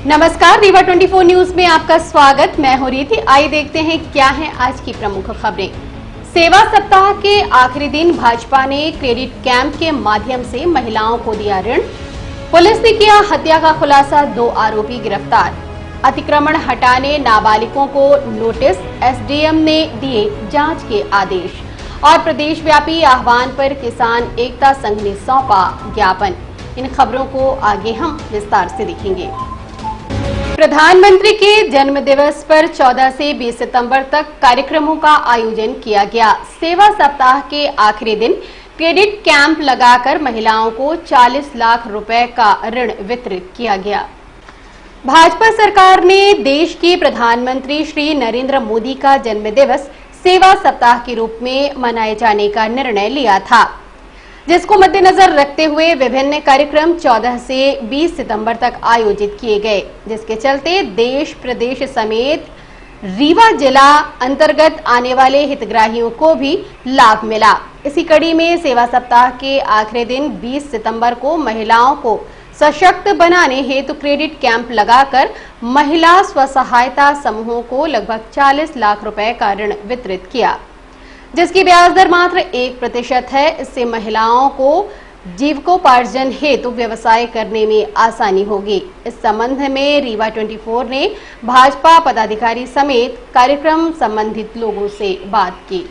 नमस्कार, रीवा 24 न्यूज में आपका स्वागत। मैं हूं रीति। आइए देखते हैं क्या हैं आज की प्रमुख खबरें। सेवा सप्ताह के आखिरी दिन भाजपा ने क्रेडिट कैंप के माध्यम से महिलाओं को दिया ऋण। पुलिस ने किया हत्या का खुलासा, 2 आरोपी गिरफ्तार। अतिक्रमण हटाने नाबालिगों को नोटिस, एसडीएम ने दिए जांच के आदेश। और प्रदेशव्यापी आह्वान पर किसान एकता संघ ने सौंपा ज्ञापन। इन खबरों को आगे हम विस्तार से देखेंगे। प्रधानमंत्री के जन्म दिवस पर 14 से 20 सितंबर तक कार्यक्रमों का आयोजन किया गया। सेवा सप्ताह के आखिरी दिन क्रेडिट कैंप लगाकर महिलाओं को 40 लाख रुपए का ऋण वितरित किया गया। भाजपा सरकार ने देश के प्रधानमंत्री श्री नरेंद्र मोदी का जन्म दिवस सेवा सप्ताह के रूप में मनाए जाने का निर्णय लिया था, जिसको मद्देनजर रखते हुए विभिन्न कार्यक्रम 14 से 20 सितंबर तक आयोजित किए गए, जिसके चलते देश प्रदेश समेत रीवा जिला अंतर्गत आने वाले हितग्राहियों को भी लाभ मिला। इसी कड़ी में सेवा सप्ताह के आखिरी दिन 20 सितंबर को महिलाओं को सशक्त बनाने हेतु क्रेडिट कैंप लगाकर महिला स्वसहायता समूहों को लगभग 40 लाख रुपए का ऋण वितरित किया, जिसकी ब्याज दर मात्र 1% है। इससे महिलाओं को जीविकोपार्जन हेतु व्यवसाय करने में आसानी होगी। इस संबंध में रीवा 24 ने भाजपा पदाधिकारी समेत कार्यक्रम संबंधित लोगों से बात की।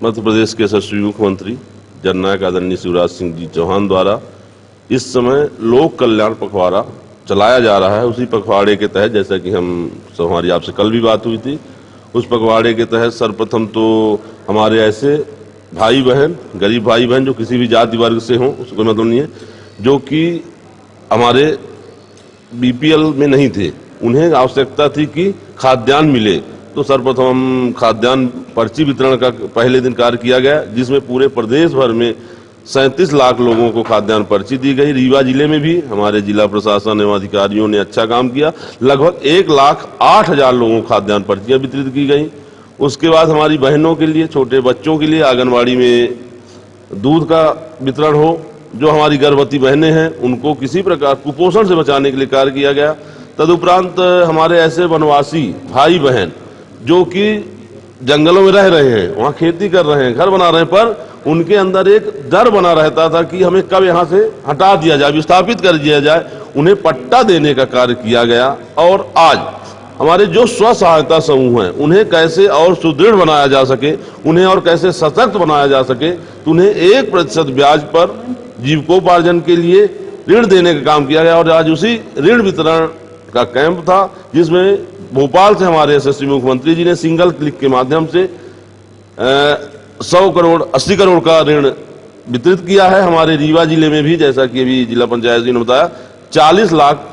मध्य प्रदेश के यशस्वी मुख्यमंत्री जननायक आदरणीय शिवराज सिंह जी चौहान द्वारा इस समय लोक कल्याण पखवाड़ा चलाया जा रहा है। उसी पखवाड़े के तहत, जैसा कि हमारी आपसे कल भी बात हुई थी, उस पखवाड़े के तहत सर्वप्रथम तो हमारे ऐसे भाई बहन, गरीब भाई बहन जो किसी भी जाति वर्ग से हों, उसको मतलब नहीं है, जो कि हमारे बीपीएल में नहीं थे, उन्हें आवश्यकता थी कि खाद्यान्न मिले, तो सर्वप्रथम हम खाद्यान्न पर्ची वितरण का पहले दिन कार्य किया गया, जिसमें पूरे प्रदेश भर में 37 लाख लोगों को खाद्यान्न पर्ची दी गई। रीवा जिले में भी हमारे जिला प्रशासन एवं अधिकारियों ने अच्छा काम किया। लगभग 1,08,000 लोगों को खाद्यान्न पर्चियां वितरित की गई। उसके बाद हमारी बहनों के लिए, छोटे बच्चों के लिए आंगनबाड़ी में दूध का वितरण हो। जो हमारी गर्भवती बहनें हैं उनको किसी प्रकार कुपोषण से बचाने के लिए कार्य किया गया। तदुपरांत हमारे ऐसे वनवासी भाई बहन जो कि जंगलों में रह रहे हैं, वहाँ खेती कर रहे हैं, घर बना रहे हैं, पर उनके अंदर एक डर बना रहता था कि हमें कब यहाँ से हटा दिया जाए, विस्थापित कर दिया जाए। उन्हें पट्टा देने का कार्य किया गया। और आज हमारे जो स्व सहायता समूह हैं उन्हें कैसे और सुदृढ़ बनाया जा सके, उन्हें और कैसे सशक्त बनाया जा सके, तो उन्हें 1% ब्याज पर जीविकोपार्जन के लिए ऋण देने का काम किया गया। और आज उसी ऋण वितरण का कैंप था, जिसमें भोपाल से हमारे यशस्वी मुख्यमंत्री जी ने सिंगल क्लिक के माध्यम से 100 करोड़ 80 करोड़ का ऋण वितरित किया है। हमारे रीवा जिले में भी, जैसा कि अभी जिला पंचायत जी ने बताया, 40 लाख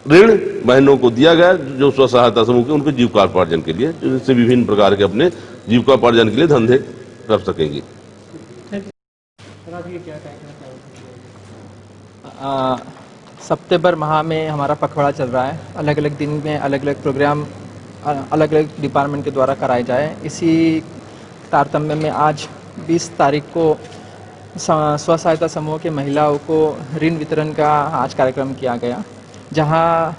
ऋण बहनों को दिया गया जो स्व सहायता समूह के उनके जीविकोपार्जन के लिए, जिससे विभिन्न प्रकार के अपने जीविकोपार्जन के लिए धंधे कर सकेंगे। सितंबर माह में हमारा पखवाड़ा चल रहा है। अलग अलग दिन में अलग अलग प्रोग्राम अलग अलग डिपार्टमेंट के द्वारा कराए जाए। इसी तारतम्य में आज 20 तारीख को स्व सहायता समूह के महिलाओं को ऋण वितरण का आज कार्यक्रम किया गया, जहां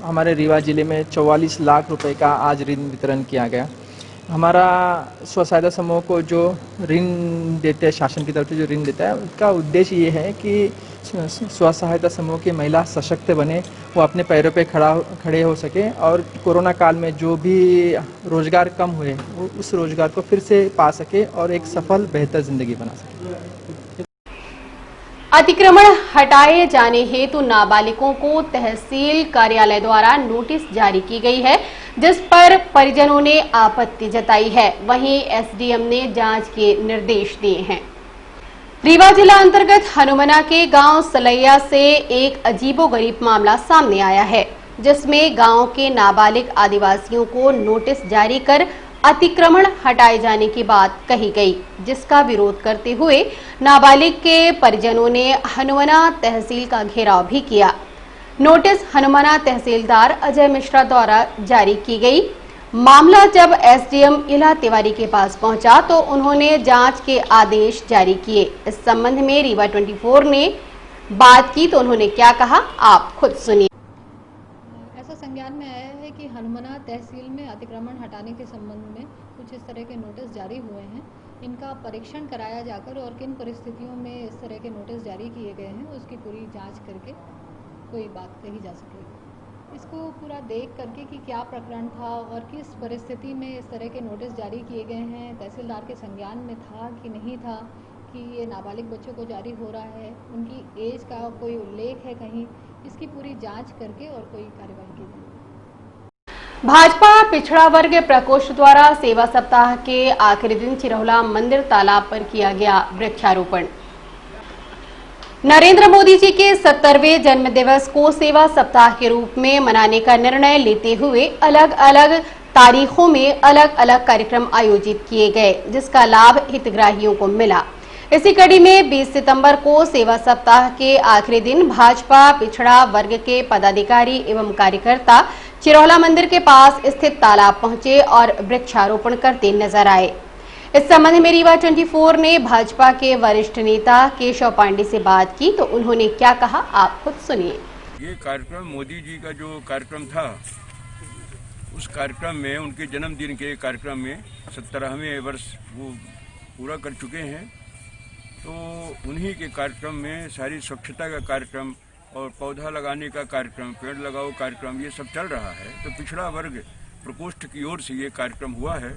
हमारे रीवा जिले में 44 लाख रुपए का आज ऋण वितरण किया गया। हमारा स्व सहायता समूह को जो ऋण देते हैं, शासन की तरफ से जो ऋण देता है, उसका उद्देश्य ये है कि स्व सहायता समूह की महिला सशक्त बने, वो अपने पैरों पे खड़े हो सके और कोरोना काल में जो भी रोजगार कम हुए वो उस रोजगार को फिर से पा सके और एक सफल बेहतर जिंदगी बना सके। अतिक्रमण हटाए जाने हेतु नाबालिगों को तहसील कार्यालय द्वारा नोटिस जारी की गई है, जिस पर परिजनों ने आपत्ति जताई है। वहीं एसडीएम ने जांच के निर्देश दिए हैं। रीवा जिला अंतर्गत हनुमना के गांव सलैया से एक अजीबोगरीब मामला सामने आया है, जिसमें गांव के नाबालिग आदिवासियों को नोटिस जारी कर अतिक्रमण हटाए जाने की बात कही गई, जिसका विरोध करते हुए नाबालिग के परिजनों ने हनुमना तहसील का घेराव भी किया। नोटिस हनुमना तहसीलदार अजय मिश्रा द्वारा जारी की गई। मामला जब एसडीएम इला तिवारी के पास पहुंचा तो उन्होंने जांच के आदेश जारी किए। इस संबंध में रीवा 24 ने बात की तो उन्होंने क्या कहा, आप खुद सुनिए। संज्ञान में आया है कि हनुमाना तहसील में अतिक्रमण हटाने के संबंध में कुछ इस तरह के नोटिस जारी हुए हैं। इनका परीक्षण कराया जाकर और किन परिस्थितियों में इस तरह के नोटिस जारी किए गए हैं उसकी पूरी जांच करके कोई बात कही जा सकेगी। इसको पूरा देख करके कि क्या प्रकरण था और किस परिस्थिति में इस तरह के नोटिस जारी किए गए हैं, तहसीलदार के संज्ञान में था कि नहीं था, कि ये नाबालिग बच्चों को जारी हो रहा है, उनकी एज का कोई उल्लेख है कहीं, इसकी पूरी जांच करके और कोई कार्रवाई की जाए। भाजपा पिछड़ा वर्ग प्रकोष्ठ द्वारा सेवा सप्ताह के आखिरी दिन चिरौला मंदिर तालाब पर किया गया वृक्षारोपण। नरेंद्र मोदी जी के 70वें जन्मदिवस को सेवा सप्ताह के रूप में मनाने का निर्णय लेते हुए अलग अलग तारीखों में अलग अलग कार्यक्रम आयोजित किए गए, जिसका लाभ हितग्राहियों को मिला। इसी कड़ी में 20 सितंबर को सेवा सप्ताह के आखिरी दिन भाजपा पिछड़ा वर्ग के पदाधिकारी एवं कार्यकर्ता चिरौला मंदिर के पास स्थित तालाब पहुंचे और वृक्षारोपण करते नजर आए। इस संबंध में रीवा 24 ने भाजपा के वरिष्ठ नेता केशव पांडे से बात की, तो उन्होंने क्या कहा आप खुद सुनिए। ये कार्यक्रम मोदी जी का जो कार्यक्रम था, उस कार्यक्रम में उनके जन्मदिन के कार्यक्रम में 17वें वर्ष वो पूरा कर चुके हैं, तो उन्हीं के कार्यक्रम में सारी स्वच्छता का कार्यक्रम और पौधा लगाने का कार्यक्रम, पेड़ लगाओ कार्यक्रम, ये सब चल रहा है। तो पिछड़ा वर्ग प्रकोष्ठ की ओर से ये कार्यक्रम हुआ है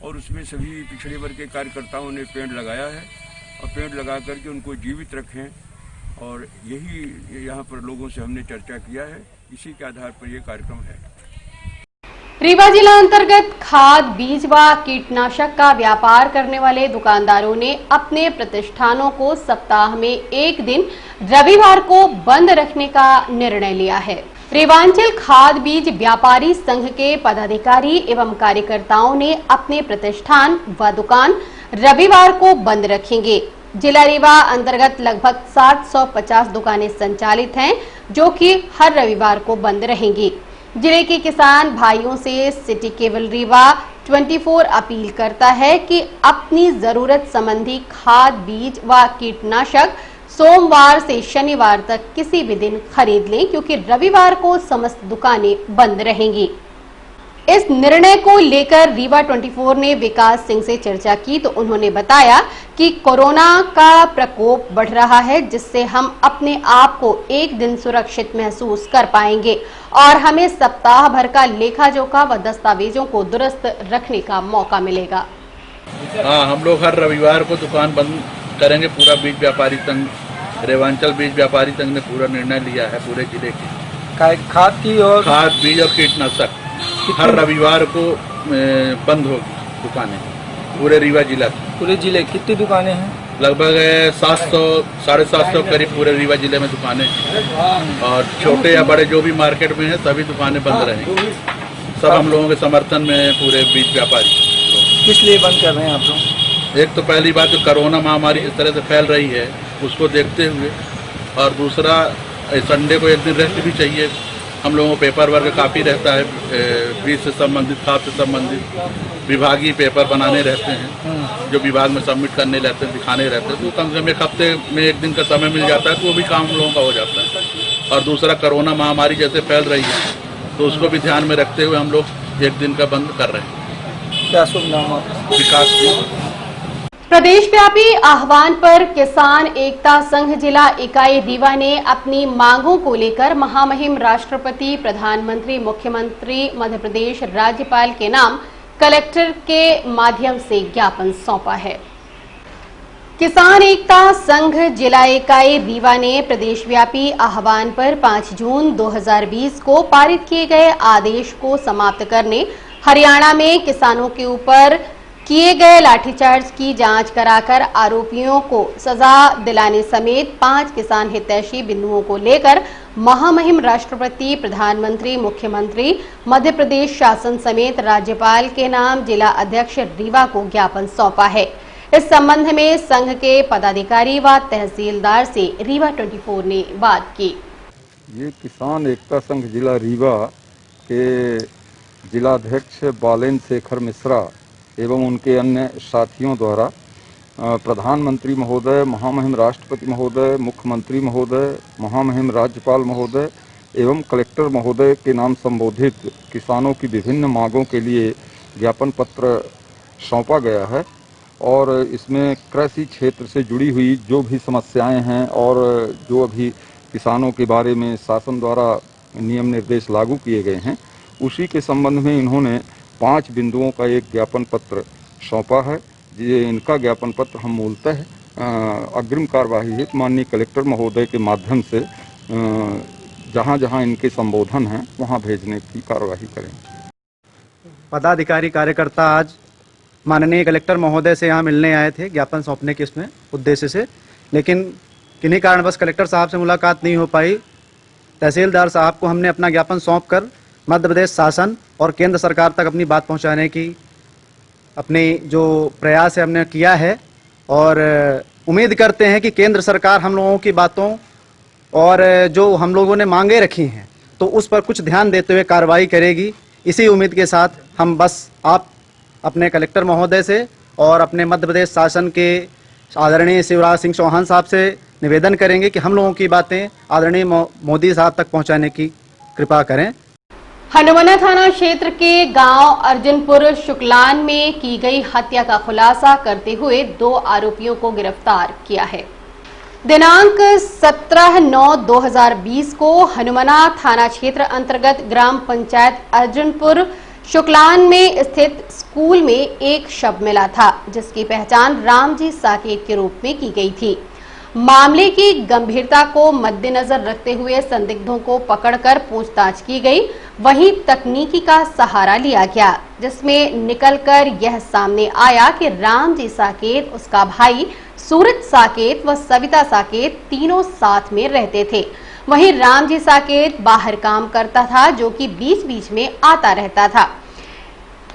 और उसमें सभी पिछड़े वर्ग के कार्यकर्ताओं ने पेड़ लगाया है और पेड़ लगा करके उनको जीवित रखें और यही यहाँ पर लोगों से हमने चर्चा किया है। इसी के आधार पर ये कार्यक्रम है। रीवा जिला अंतर्गत खाद, बीज व कीटनाशक का व्यापार करने वाले दुकानदारों ने अपने प्रतिष्ठानों को सप्ताह में एक दिन रविवार को बंद रखने का निर्णय लिया है। रेवांचल खाद बीज व्यापारी संघ के पदाधिकारी एवं कार्यकर्ताओं ने अपने प्रतिष्ठान व दुकान रविवार को बंद रखेंगे। जिला रीवा अंतर्गत लगभग 750 दुकानें संचालित हैं, जो कि हर रविवार को बंद रहेंगी। जिले के किसान भाइयों से सिटी केबल रीवा 24 अपील करता है कि अपनी जरूरत संबंधी खाद, बीज व कीटनाशक सोमवार से शनिवार तक किसी भी दिन खरीद लें, क्योंकि रविवार को समस्त दुकानें बंद रहेंगी। इस निर्णय को लेकर रीवा 24 ने विकास सिंह से चर्चा की, तो उन्होंने बताया कि कोरोना का प्रकोप बढ़ रहा है, जिससे हम अपने आप को एक दिन सुरक्षित महसूस कर पाएंगे और हमें सप्ताह भर का लेखा जोखा व दस्तावेजों को दुरुस्त रखने का मौका मिलेगा। हाँ, हम लोग हर रविवार को दुकान बंद करेंगे। पूरा बीज व्यापारी संघ, रेवांचल बीज व्यापारी संघ ने पूरा निर्णय लिया है पूरे जिले के खाद की और खाद, बीज और कीटनाशक हर रविवार को बंद होगी दुकानें पूरे रीवा जिला की। पूरे जिले कितनी दुकानें हैं? लगभग 700 750 करीब पूरे रीवा जिले में दुकानें हैं और छोटे या बड़े जो भी मार्केट में है सभी दुकानें बंद रहेंगी। सब हम लोगों के समर्थन में है पूरे बीज व्यापारी। किस लिए बंद कर रहे हैं आप लोग? एक तो पहली बात तो कोरोना महामारी जिस तरह से फैल रही है उसको देखते हुए, और दूसरा संडे को एक दिन रेस्ट भी चाहिए। हम लोगों को पेपर वर्क काफ़ी रहता है, बीज से संबंधित, खाद से संबंधित विभागीय पेपर बनाने रहते हैं जो विभाग में सबमिट करने रहते हैं, दिखाने रहते हैं। तो कम से कम एक हफ्ते में एक दिन का समय मिल जाता है, तो वो भी काम हम लोगों का हो जाता है। और दूसरा कोरोना महामारी जैसे फैल रही है तो उसको भी ध्यान में रखते हुए हम लोग एक दिन का बंद कर रहे हैं। क्या शुभ नाम? विकास। प्रदेश व्यापी आह्वान पर किसान एकता संघ जिला इकाई रीवा ने अपनी मांगों को लेकर महामहिम राष्ट्रपति, प्रधानमंत्री, मुख्यमंत्री, मध्य प्रदेश राज्यपाल के नाम कलेक्टर के माध्यम से ज्ञापन सौंपा है। किसान एकता संघ जिला इकाई रीवा ने प्रदेश व्यापी आह्वान पर 5 जून 2020 को पारित किए गए आदेश को समाप्त करने, हरियाणा में किसानों के ऊपर किए गए लाठीचार्ज की जांच कराकर आरोपियों को सजा दिलाने समेत 5 किसान हितैषी बिंदुओं को लेकर महामहिम राष्ट्रपति, प्रधानमंत्री, मुख्यमंत्री, मध्य प्रदेश शासन समेत राज्यपाल के नाम जिला अध्यक्ष रीवा को ज्ञापन सौंपा है। इस संबंध में संघ के पदाधिकारी व तहसीलदार से रीवा 24 ने बात की। ये किसान एकता संघ जिला रीवा के जिलाध्यक्ष बालेन शेखर मिश्रा एवं उनके अन्य साथियों द्वारा प्रधानमंत्री महोदय, महामहिम राष्ट्रपति महोदय, मुख्यमंत्री महोदय, महामहिम राज्यपाल महोदय एवं कलेक्टर महोदय के नाम संबोधित किसानों की विभिन्न मांगों के लिए ज्ञापन पत्र सौंपा गया है और इसमें कृषि क्षेत्र से जुड़ी हुई जो भी समस्याएं हैं और जो अभी किसानों के बारे में शासन द्वारा नियम निर्देश लागू किए गए हैं, उसी के संबंध में इन्होंने 5 बिंदुओं का एक ज्ञापन पत्र सौंपा है। ये इनका ज्ञापन पत्र हम मूलतः अग्रिम कार्यवाही हेतु माननीय कलेक्टर महोदय के माध्यम से जहां जहां इनके संबोधन हैं वहां भेजने की कार्यवाही करेंगे। पदाधिकारी कार्यकर्ता आज माननीय कलेक्टर महोदय से यहाँ मिलने आए थे ज्ञापन सौंपने के इसमें उद्देश्य से, लेकिन किन्हीं कारणवश कलेक्टर साहब से मुलाकात नहीं हो पाई। तहसीलदार साहब को हमने अपना ज्ञापन सौंपकर मध्य प्रदेश शासन और केंद्र सरकार तक अपनी बात पहुंचाने की अपनी जो प्रयास है हमने किया है और उम्मीद करते हैं कि केंद्र सरकार हम लोगों की बातों और जो हम लोगों ने मांगे रखी हैं तो उस पर कुछ ध्यान देते हुए कार्रवाई करेगी। इसी उम्मीद के साथ हम बस आप अपने कलेक्टर महोदय से और अपने मध्य प्रदेश शासन के आदरणीय शिवराज सिंह चौहान साहब से निवेदन करेंगे कि हम लोगों की बातें आदरणीय मोदी साहब तक पहुंचाने की कृपा करें। हनुमाना थाना क्षेत्र के गांव अर्जुनपुर शुक्लान में की गई हत्या का खुलासा करते हुए 2 आरोपियों को गिरफ्तार किया है। दिनांक 17/9/2020 को हनुमाना थाना क्षेत्र अंतर्गत ग्राम पंचायत अर्जुनपुर शुक्लान में स्थित स्कूल में एक शव मिला था, जिसकी पहचान रामजी साकेत के रूप में की गई थी। मामले की गंभीरता को मद्देनजर रखते हुए संदिग्धों को पकड़कर पूछताछ की गई। वहीं तकनीकी का सहारा लिया गया, जिसमें निकलकर यह सामने आया कि रामजी साकेत, उसका भाई सूरज साकेत व सविता साकेत तीनों साथ में रहते थे। वहीं रामजी साकेत बाहर काम करता था, जो कि बीच बीच में आता रहता था।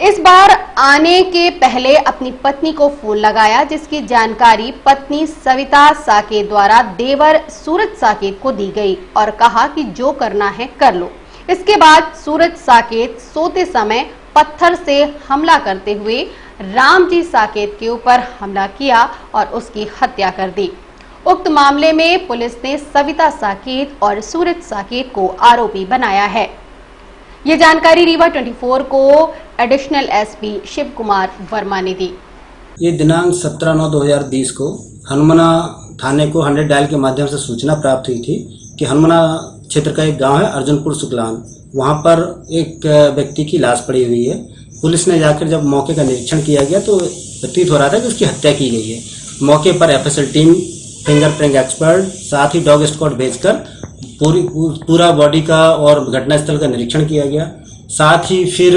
इस बार आने के पहले अपनी पत्नी को फोन लगाया, जिसकी जानकारी पत्नी सविता साकेत द्वारा देवर सूरज साकेत को दी गई और कहा कि जो करना है कर लो। इसके बाद सूरज साकेत सोते समय पत्थर से हमला करते हुए रामजी साकेत के ऊपर हमला किया और उसकी हत्या कर दी। उक्त मामले में पुलिस ने सविता साकेत और सूरज साकेत को आरोपी बनाया है। ये जानकारी रीवा 24 को एडिशनल एसपी शिव कुमार वर्मा ने दी। ये दिनांक 17/9/2020 को हनुमाना थाने को 100 डायल के माध्यम से सूचना प्राप्त हुई थी कि हनुमाना क्षेत्र का एक गांव है अर्जुनपुर शुक्लान, वहां पर एक व्यक्ति की लाश पड़ी हुई है। पुलिस ने जाकर जब मौके का निरीक्षण किया गया तो प्रतीत हो रहा था कि उसकी हत्या की गई है। मौके पर एफएसएल टीम, फिंगरप्रिंट एक्सपर्ट, साथ ही डॉग स्क्वाड भेजकर पूरा बॉडी का और घटनास्थल का निरीक्षण किया गया। साथ ही फिर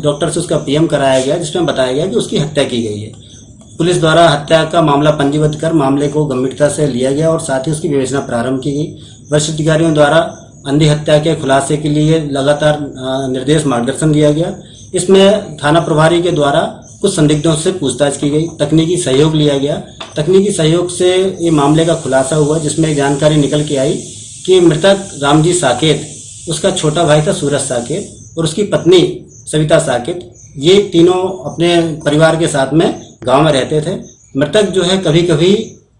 डॉक्टर से उसका पीएम कराया गया, जिसमें बताया गया कि उसकी हत्या की गई है। पुलिस द्वारा हत्या का मामला पंजीबद्ध कर मामले को गंभीरता से लिया गया और साथ ही उसकी विवेचना प्रारंभ की गई। वरिष्ठ अधिकारियों द्वारा अंधी हत्या के खुलासे के लिए लगातार निर्देश मार्गदर्शन दिया गया। इसमें थाना प्रभारी के द्वारा कुछ संदिग्धों से पूछताछ की गई, तकनीकी सहयोग लिया गया। तकनीकी सहयोग से ये मामले का खुलासा हुआ, जिसमें जानकारी निकल के आई कि मृतक रामजी साकेत, उसका छोटा भाई था सूरज साकेत और उसकी पत्नी सविता साकेत, ये तीनों अपने परिवार के साथ में गांव में रहते थे। मृतक जो है कभी कभी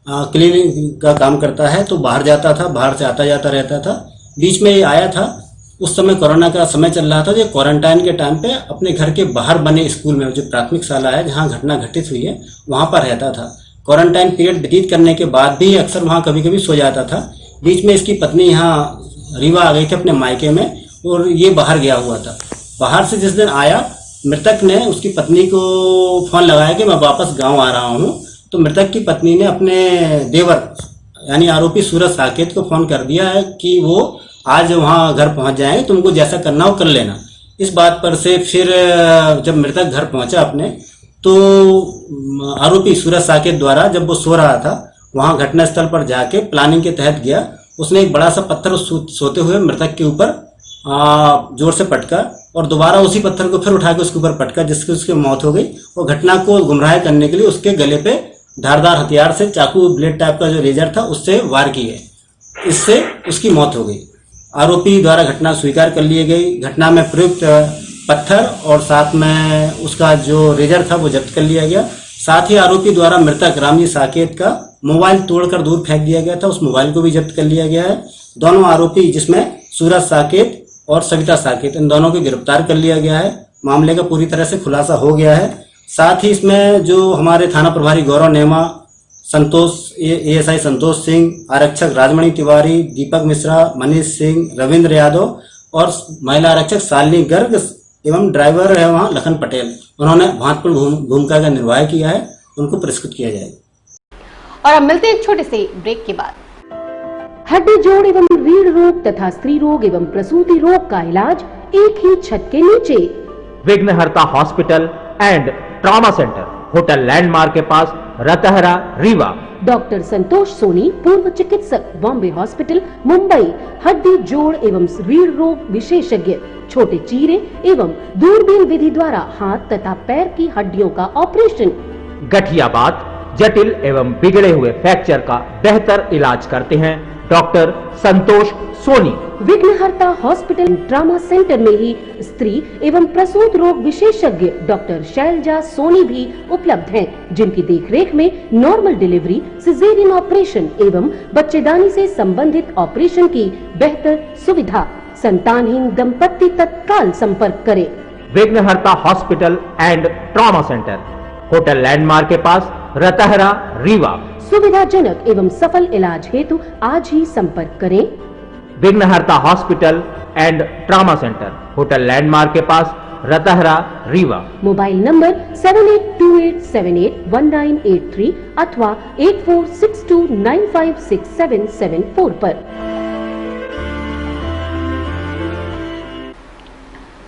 क्लीनिंग का काम करता है तो बाहर जाता था, बाहर से आता जाता रहता था। बीच में ये आया था, उस समय कोरोना का समय चल रहा था। जो क्वारंटाइन के टाइम पे अपने घर के बाहर बने स्कूल में, जो प्राथमिक शाला है जहाँ घटना घटित हुई है, वहां पर रहता था। क्वारंटाइन पीरियड व्यतीत करने के बाद भी अक्सर वहां कभी कभी सो जाता था। बीच में इसकी पत्नी यहाँ रीवा आ गई थी अपने मायके में और ये बाहर गया हुआ था। बाहर से जिस दिन आया, मृतक ने उसकी पत्नी को फोन लगाया कि मैं वापस गांव आ रहा हूं। तो मृतक की पत्नी ने अपने देवर यानी आरोपी सूरज साकेत को फोन कर दिया है कि वो आज वहां घर पहुंच जाएंगे, तुमको जैसा करना हो कर लेना। इस बात पर से फिर जब मृतक घर पहुंचा अपने, तो आरोपी सूरज साकेत द्वारा जब वो सो रहा था वहां घटनास्थल पर जाके प्लानिंग के तहत गया। उसने एक बड़ा सा पत्थर सोते हुए मृतक के ऊपर जोर से पटका और दोबारा उसी पत्थर को फिर उठा के उसके ऊपर पटका, जिससे उसकी मौत हो गई। और घटना को गुमराह करने के लिए उसके गले पे धारदार हथियार से, चाकू ब्लेड टाइप का जो रेजर था, उससे वार किए। इससे उसकी मौत हो गई। आरोपी द्वारा घटना स्वीकार कर ली गई। घटना में प्रयुक्त पत्थर और साथ में उसका जो रेजर था वो जब्त कर लिया गया। साथ ही आरोपी द्वारा मृतक रामजी साकेत का मोबाइल तोड़कर दूर फेंक दिया गया था, उस मोबाइल को भी जब्त कर लिया गया है। दोनों आरोपी, जिसमें सूरज साकेत और सविता साकेत, इन दोनों को गिरफ्तार कर लिया गया है। मामले का पूरी तरह से खुलासा हो गया है। साथ ही इसमें जो हमारे थाना प्रभारी गौरव नेमा, एएसआई संतोष सिंह, आरक्षक राजमणि तिवारी, दीपक मिश्रा, मनीष सिंह, रविंद्र यादव और महिला आरक्षक शालिनी गर्ग एवं ड्राइवर है वहाँ लखन पटेल, उन्होंने महत्वपूर्ण भूमिका का निर्वाह किया है, उनको पुरस्कृत किया जाएगा। और अब मिलते हैं एक छोटे से ब्रेक के बाद। हड्डी जोड़ एवं रीढ़ रोग तथा स्त्री रोग एवं प्रसूति रोग का इलाज एक ही छत के नीचे। विघ्नहर्ता hospital and trauma centre, hotel landmark के पास, रतहरा, रीवा। डॉक्टर संतोष सोनी, पूर्व चिकित्सक, बॉम्बे हॉस्पिटल, मुंबई। हड्डी जोड़ एवं रीढ़ रोग विशेषज्ञ, छोटे चीरे एवं दूरबीन विधि द्वारा हाथ तथा पैर की हड्डियों का ऑपरेशन। गठियाबात, जटिल एवं बिगड़े हुए फ्रैक्चर का बेहतर इलाज करते हैं डॉक्टर संतोष सोनी। विघ्नहर्ता हॉस्पिटल ट्रॉमा सेंटर में ही स्त्री एवं प्रसूत रोग विशेषज्ञ डॉक्टर शैलजा सोनी भी उपलब्ध हैं, जिनकी देखरेख में नॉर्मल डिलीवरी, सिजेरियन ऑपरेशन एवं बच्चेदानी से संबंधित ऑपरेशन की बेहतर सुविधा। संतानहीन दंपत्ति तत्काल संपर्क करें। विघ्नहर्ता hospital and trauma centre, hotel landmark के पास, रतहरा, रीवा। सुविधाजनक एवं सफल इलाज हेतु आज ही संपर्क करें। विघ्नहर्ता hospital and trauma centre, hotel landmark के पास, रतहरा, रीवा। मोबाइल नंबर 7828781983 अथवा 8462956774 पर।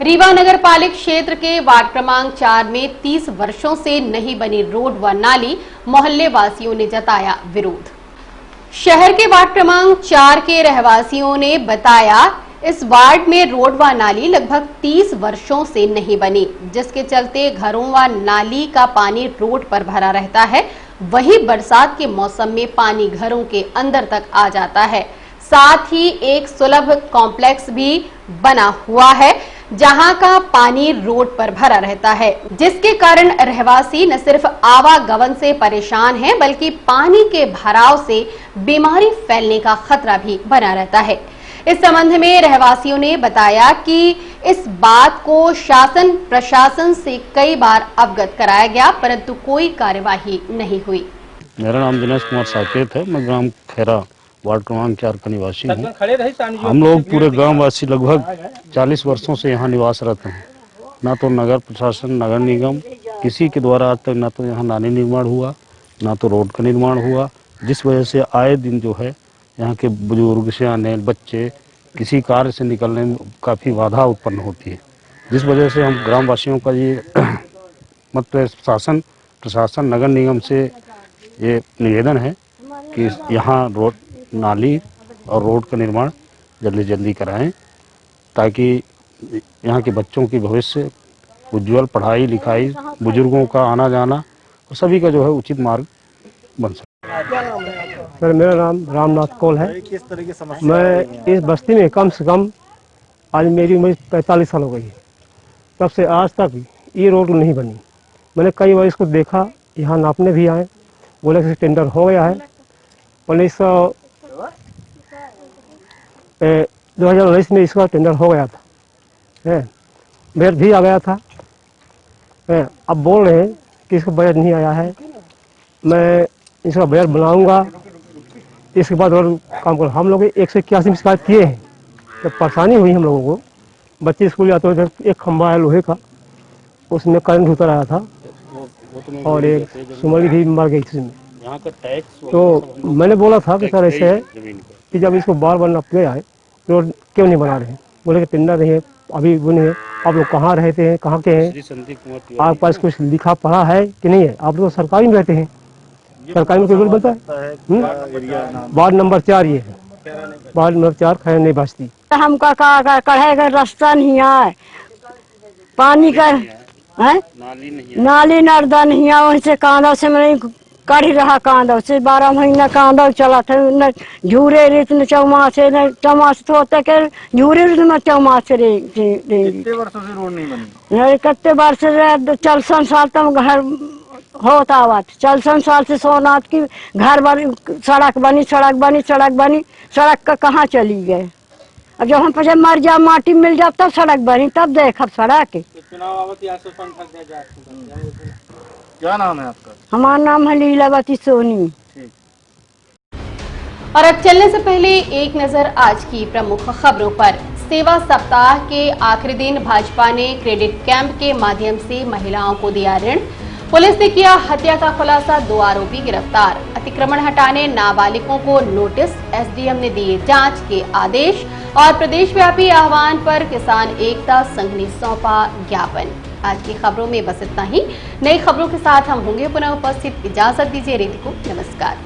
रीवा नगर पालिक क्षेत्र के वार्ड क्रमांक 4 में 30 वर्षों से नहीं बनी रोड व नाली, मोहल्ले वासियों ने जताया विरोध। शहर के वार्ड क्रमांक 4 के रहवासियों ने बताया इस वार्ड में रोड व नाली लगभग 30 वर्षों से नहीं बनी, जिसके चलते घरों व नाली का पानी रोड पर भरा रहता है। वहीं बरसात के मौसम में पानी घरों के अंदर तक आ जाता है। साथ ही एक सुलभ कॉम्प्लेक्स भी बना हुआ है, जहां का पानी रोड पर भरा रहता है, जिसके कारण रहवासी न सिर्फ आवागमन से परेशान हैं, बल्कि पानी के भराव से बीमारी फैलने का खतरा भी बना रहता है। इस संबंध में रहवासियों ने बताया कि इस बात को शासन प्रशासन से कई बार अवगत कराया गया, परंतु कोई कार्यवाही नहीं हुई। मेरा नाम दिनेश कुमार साकेत है। मैं ग्राम खैरा वार्ड क्रमांक 4 का निवासी हूँ। हम लोग पूरे गांव वासी लगभग 40 वर्षों से यहाँ निवासरत हैं। ना तो नगर प्रशासन, नगर निगम किसी के द्वारा आज तक ना तो यहाँ नाली निर्माण हुआ, ना तो रोड का निर्माण हुआ, जिस वजह से आए दिन जो है यहाँ के बुजुर्ग, सियाने, बच्चे किसी कार्य से निकलने में काफ़ी बाधा उत्पन्न होती है। जिस वजह से हम ग्रामवासियों का ये मतलब शासन प्रशासन, नगर निगम से ये निवेदन है कि यहाँ रोड, नाली और रोड का निर्माण जल्दी जल्दी कराएं, ताकि यहाँ के बच्चों की भविष्य उज्जवल, पढ़ाई लिखाई, बुजुर्गों का आना जाना और सभी का जो है उचित मार्ग बन सके। सर, मेरा नाम रामनाथ कौल है। किस तरह की समस्या? मैं इस बस्ती में कम से कम आज मेरी उम्र 45 साल हो गई है, तब से आज तक ये रोड नहीं बनी। मैंने कई बार इसको देखा, यहाँ नापने भी आए, बोले कि टेंडर हो गया है। 2019 में इसका टेंडर हो गया था, बजट भी आ गया था। अब बोल रहे हैं कि इसका बजट नहीं आया है। मैं इसका बजट बनाऊंगा, इसके बाद और काम करूँ। हम लोग 181 में शिकायत किए हैं, तो परेशानी हुई हम लोगों को। बच्चे स्कूल जाते हुए एक खंभा है लोहे का, उसमें करंट उतर आया था और एक सुमरी भी मर गई थी उसमें। तो मैंने बोला था कि सर ऐसे है कि जब इसको बार बार नप गया है तो क्यों नहीं बना रहे। बोले कि टेंडर नहीं है, अभी वो नहीं है। आप लोग कहाँ रहते हैं, कहाँ के हैं, आपके पास कुछ लिखा पढ़ा है कि नहीं है? आप लोग सरकारी में रहते हैं, सरकारी में कोई रोड बनता है? वार्ड नंबर 4 ये है, वार्ड नंबर 4 खैर नहीं बचती। हमका कढ़े का रास्ता नहीं है, पानी का है, नाली नर्दा नहीं है। वहीं से कांदा से मैं कढ़ी रहा, कांदा से 12 महीना कांदा चला था। न झूरे रित न चौमासे, न चौमास तो होता के झूरे रित में चौमास रे। कितने वर्षों से रोड नहीं बनी? कितने वर्ष से? 40 साल तक घर होता हुआ, 40 साल से सोमनाथ की घर बनी, सड़क बनी, सड़क बनी, सड़क बनी, सड़क का कहाँ चली गए? और जब हम पीछे मर जाओ माटी मिल जाओ तब सड़क बनी तब देखब सड़क। क्या नाम है आपका? हमारा नाम है लीलावती सोनी। और अब चलने से पहले एक नजर आज की प्रमुख खबरों पर। सेवा सप्ताह के आखिरी दिन भाजपा ने क्रेडिट कैंप के माध्यम से महिलाओं को दिया ऋण। पुलिस ने किया हत्या का खुलासा, 2 आरोपी गिरफ्तार। अतिक्रमण हटाने नाबालिगों को नोटिस, एसडीएम ने दिए जांच के आदेश। और प्रदेश व्यापी आह्वान पर किसान एकता संघ ने सौंपा ज्ञापन। आज की खबरों में बस इतना ही। नई खबरों के साथ हम होंगे पुनः उपस्थित। इजाजत दीजिए रीति को, नमस्कार।